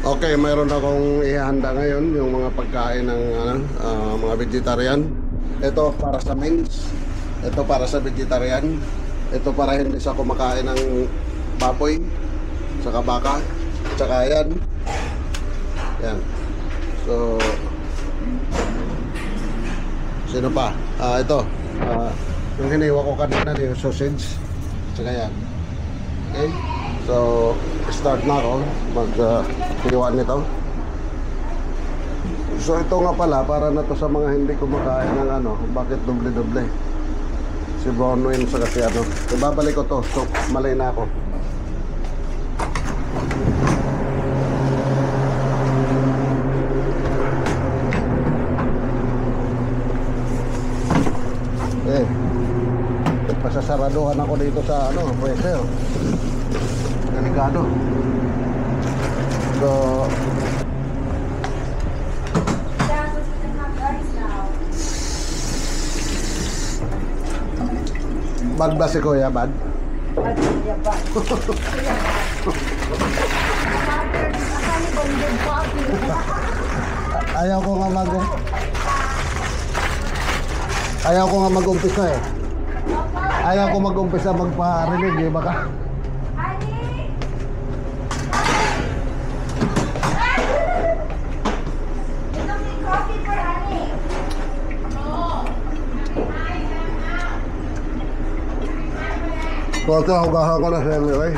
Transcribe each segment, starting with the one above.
Okay, mayroon akong ihanda ngayon yung mga pagkain ng mga vegetarian. Ito para sa mains. Ito para sa vegetarian. Ito para hindi sa kumakain ng baboy, saka baka, saka yan. Yan. So, sino pa? Ito. Yung hiniwa ko kanina, yung sausage. Saka yan. Okay? So, start na ako mag-hiwaan nito. So, ito nga pala, para na to sa mga hindi kumakain ng bakit doble-doble. Si Bronwyn sa kasi ibabalik ko to. So, malay na ako. Pasasaraduhan ako dito sa pwede delikado. So bad ba si Kuya? Bad? Bad siya, bad. Ayaw ko nga mag-umpisa eh. Ayaw ko mag-umpisa magparinig eh, baka. So, ito, hugahan ko na sa inyo eh.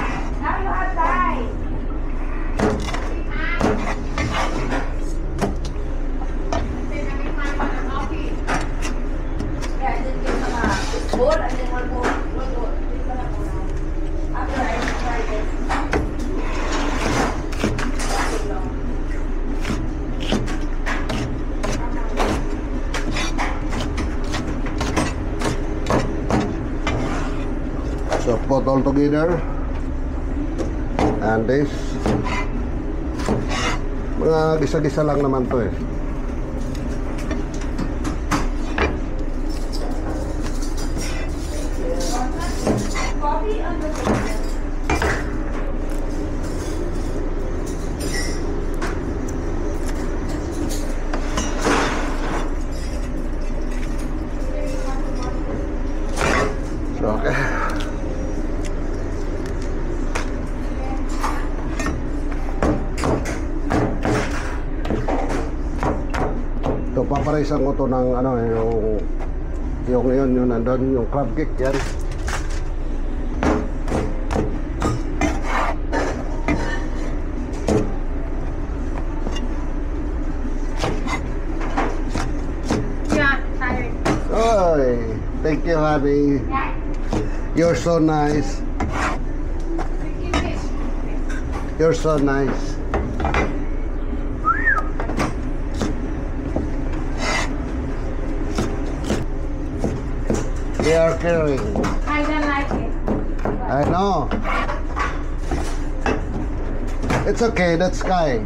So put all together, and this mga gisa-gisa lang naman to eh. So okay. So, paparisan ko to ng yung nandun, yung crab cake yan. Yeah, tired. Oy, thank you, honey. You're so nice. You're so nice. They are caring. I don't like it. I know. It's okay, that's Sky.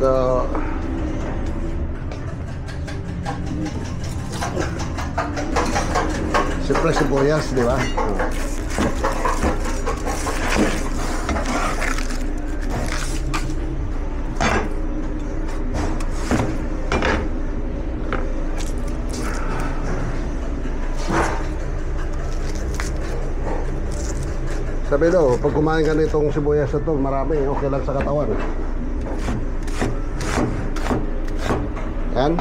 So siyempre sibuyas, di ba? Sabi daw, pag kumain ka nitong sibuyas na ito, marami, okay lang sa katawan. Yan.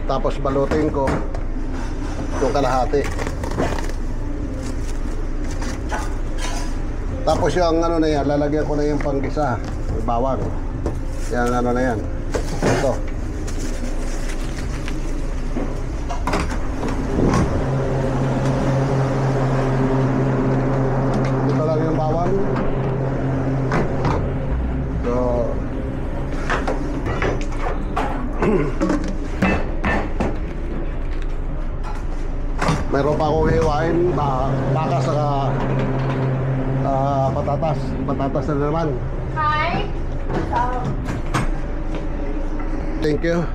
Tapos balutin ko yung kalahati. Tapos yung na yan, lalagyan ko na yung panggisa, yung bawang. Yan na yan. Ito. Meron pa akong hiwain, baka sa patatas na naman. Hi. Thank you.